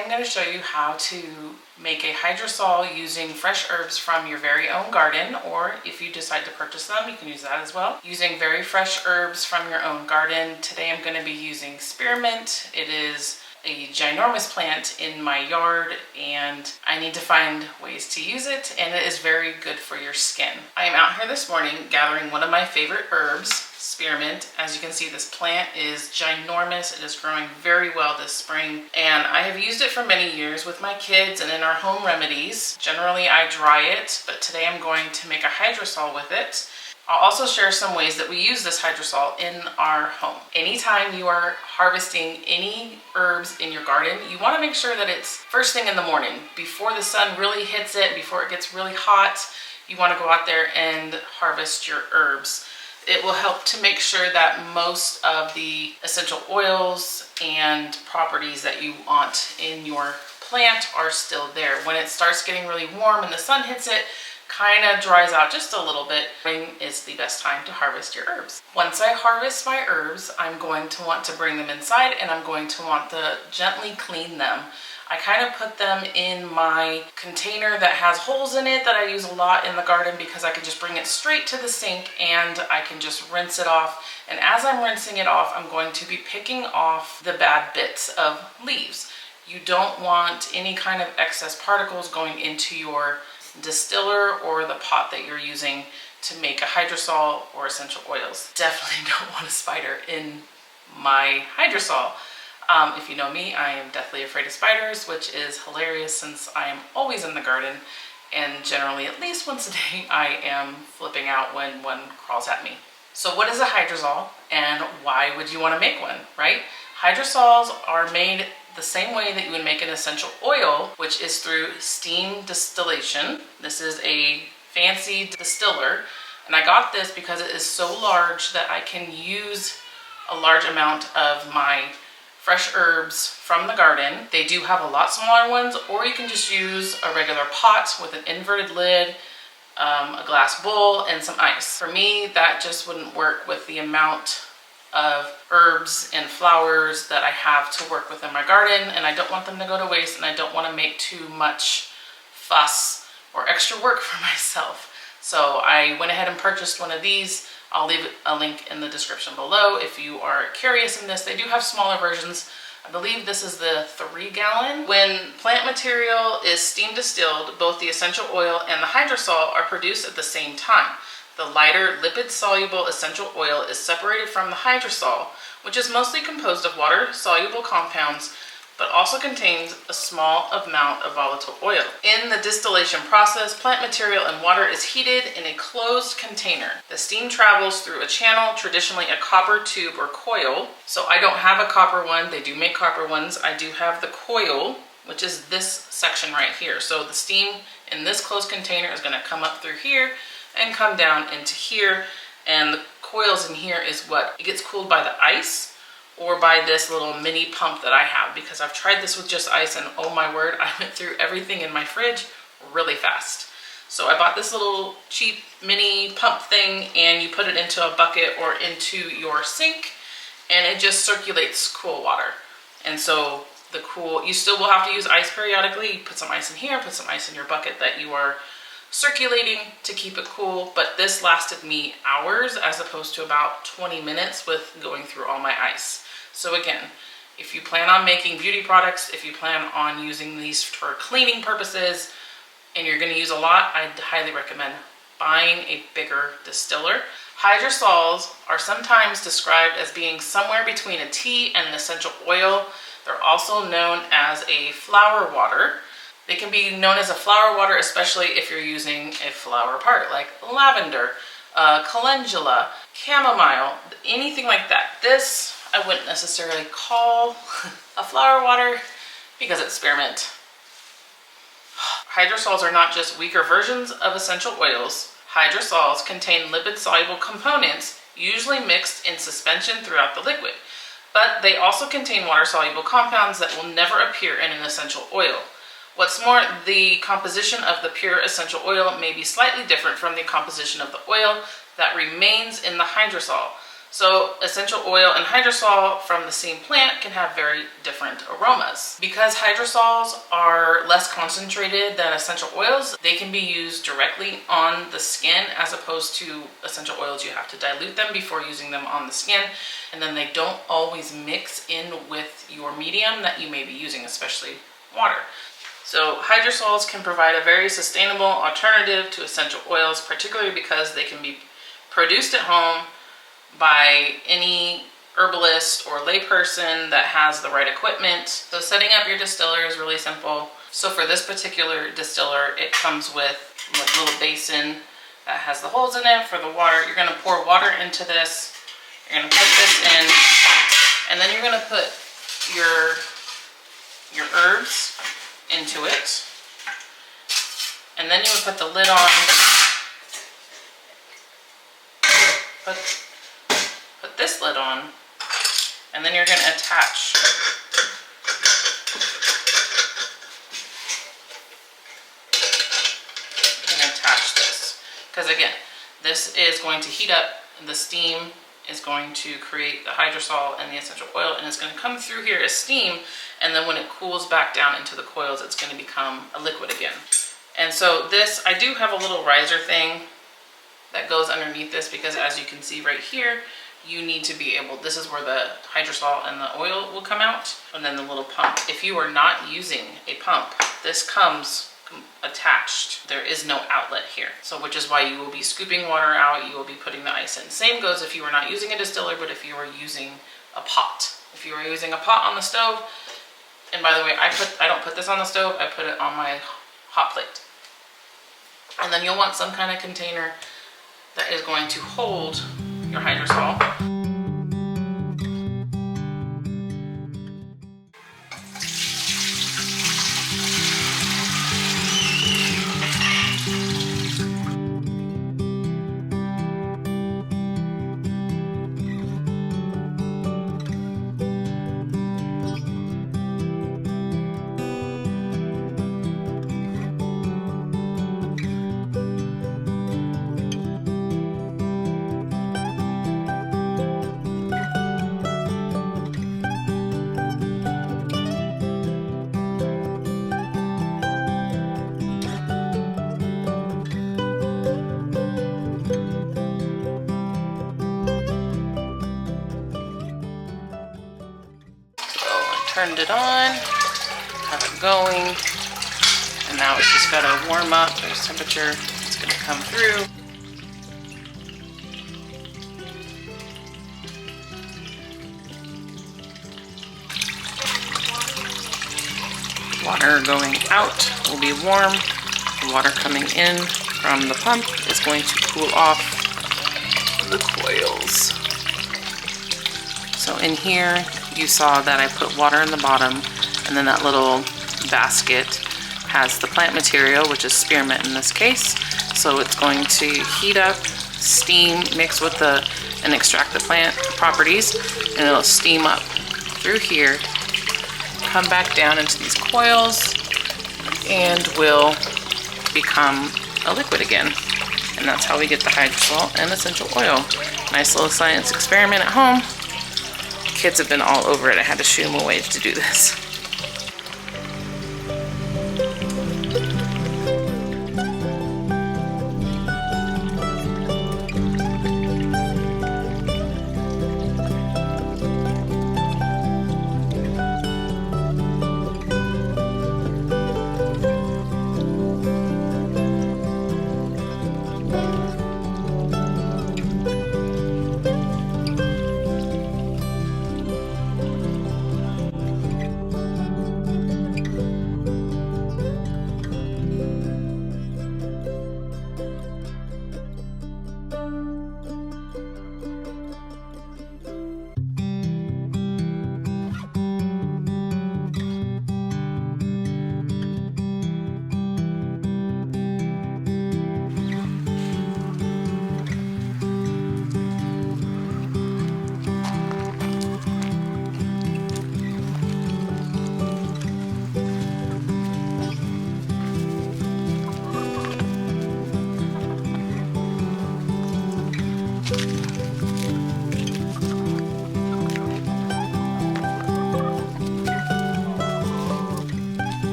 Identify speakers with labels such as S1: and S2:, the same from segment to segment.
S1: I'm going to show you how to make a hydrosol using fresh herbs from your very own garden, or if you decide to purchase them, you can use that as well. Using very fresh herbs from your own garden. Today I'm going to be using spearmint. It is a ginormous plant in my yard and I need to find ways to use it, and it is very good for your skin. I am out here this morning gathering one of my favorite herbs, spearmint. As you can see, this plant is ginormous. It is growing very well this spring, and I have used it for many years with my kids and in our home remedies. Generally I dry it, but today I'm going to make a hydrosol with it. I'll also share some ways that we use this hydrosol in our home. Anytime you are harvesting any herbs in your garden, you want to make sure that it's first thing in the morning, before the sun really hits it, before it gets really hot. You want to go out there and harvest your herbs. It will help to make sure that most of the essential oils and properties that you want in your plant are still there. When it starts getting really warm and the sun hits it, kind of dries out just a little bit, spring is the best time to harvest your herbs. Once I harvest my herbs, I'm going to want to bring them inside and I'm going to want to gently clean them. I kind of put them in my container that has holes in it that I use a lot in the garden because I can just bring it straight to the sink and I can just rinse it off. And as I'm rinsing it off, I'm going to be picking off the bad bits of leaves. You don't want any kind of excess particles going into your distiller or the pot that you're using to make a hydrosol or essential oils. Definitely don't want a spider in my hydrosol. If you know me, I am deathly afraid of spiders, which is hilarious since I am always in the garden and generally at least once a day I am flipping out when one crawls at me. So what is a hydrosol and why would you want to make one, right? Hydrosols are made the same way that you would make an essential oil, which is through steam distillation. This is a fancy distiller, and I got this because it is so large that I can use a large amount of my fresh herbs from the garden. They do have a lot smaller ones, or you can just use a regular pot with an inverted lid, a glass bowl, and some ice. For me, that just wouldn't work with the amount of herbs and flowers that I have to work with in my garden, and I don't want them to go to waste, and I don't want to make too much fuss or extra work for myself. So I went ahead and purchased one of these. I'll leave a link in the description below if you are curious in this. They do have smaller versions. I believe this is the 3-gallon. When plant material is steam distilled, both the essential oil and the hydrosol are produced at the same time. The lighter lipid-soluble essential oil is separated from the hydrosol, which is mostly composed of water-soluble compounds, but also contains a small amount of volatile oil. In the distillation process, plant material and water is heated in a closed container. The steam travels through a channel, traditionally a copper tube or coil. So I don't have a copper one. They do make copper ones. I do have the coil, which is this section right here. So the steam in this closed container is going to come up through here and come down into here, and the coils in here is what it gets cooled by the ice or by this little mini pump that I have, because I've tried this with just ice and oh my word, I went through everything in my fridge really fast. So I bought this little cheap mini pump thing, and you put it into a bucket or into your sink and it just circulates cool water. And so you still will have to use ice periodically. You put some ice in here, put some ice in your bucket that you are circulating to keep it cool, but this lasted me hours as opposed to about 20 minutes with going through all my ice. So again, if you plan on making beauty products, if you plan on using these for cleaning purposes, and you're going to use a lot, I'd highly recommend buying a bigger distiller. Hydrosols are sometimes described as being somewhere between a tea and an essential oil. They're also known as a flower water. They can be known as a flower water, especially if you're using a flower part like lavender, calendula, chamomile, anything like that. This I wouldn't necessarily call a flower water because it's spearmint. Hydrosols are not just weaker versions of essential oils. Hydrosols contain lipid-soluble components, usually mixed in suspension throughout the liquid, but they also contain water-soluble compounds that will never appear in an essential oil. What's more, the composition of the pure essential oil may be slightly different from the composition of the oil that remains in the hydrosol. So essential oil and hydrosol from the same plant can have very different aromas. Because hydrosols are less concentrated than essential oils, they can be used directly on the skin as opposed to essential oils. You have to dilute them before using them on the skin, and then they don't always mix in with your medium that you may be using, especially water. So hydrosols can provide a very sustainable alternative to essential oils, particularly because they can be produced at home by any herbalist or layperson that has the right equipment. So setting up your distiller is really simple. So for this particular distiller, it comes with a little basin that has the holes in it for the water. You're gonna pour water into this. You're gonna put this in, and then you're gonna put your herbs into it. And then you would put the lid on, put this lid on, and then you're going to attach this, because again, this is going to heat up. The steam is going to create the hydrosol and the essential oil, and it's going to come through here as steam, and then when it cools back down into the coils, it's going to become a liquid again. And so this, I do have a little riser thing that goes underneath this, because as you can see right here, you need to be able, this is where the hydrosol and the oil will come out, and then the little pump. If you are not using a pump, this comes attached. There is no outlet here. So which is why you will be scooping water out, you will be putting the ice in. Same goes if you are not using a distiller, but if you are using a pot. If you are using a pot on the stove, and by the way, I don't put this on the stove, I put it on my hot plate. And then you'll want some kind of container that is going to hold your hydrosol. Turned it on, have it going, and now it's just got to warm up. There's temperature, it's going to come through. Water going out will be warm. The water coming in from the pump is going to cool off the coils. So in here, you saw that I put water in the bottom, and then that little basket has the plant material, which is spearmint in this case. So it's going to heat up, steam, mix with and extract the plant properties, and it'll steam up through here, come back down into these coils, and will become a liquid again. And that's how we get the hydrosol and essential oil. Nice little science experiment at home. Kids have been all over it. I had to shoo them away to do this.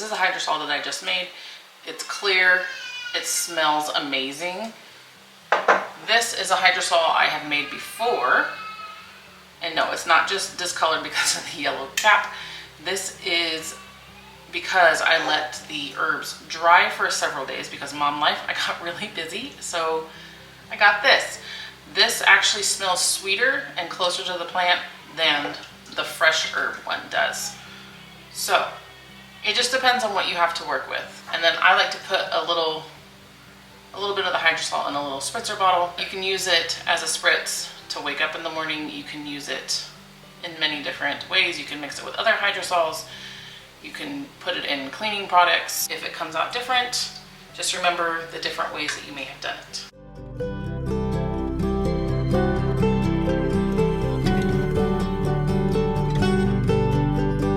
S1: This is a hydrosol that I just made. It's clear, it smells amazing. This is a hydrosol I have made before. And no, it's not just discolored because of the yellow cap. This is because I let the herbs dry for several days because mom life, I got really busy. So I got this. This actually smells sweeter and closer to the plant than the fresh herb one does. So it just depends on what you have to work with. And then I like to put a little bit of the hydrosol in a little spritzer bottle. You can use it as a spritz to wake up in the morning. You can use it in many different ways. You can mix it with other hydrosols. You can put it in cleaning products. If it comes out different, just remember the different ways that you may have done it.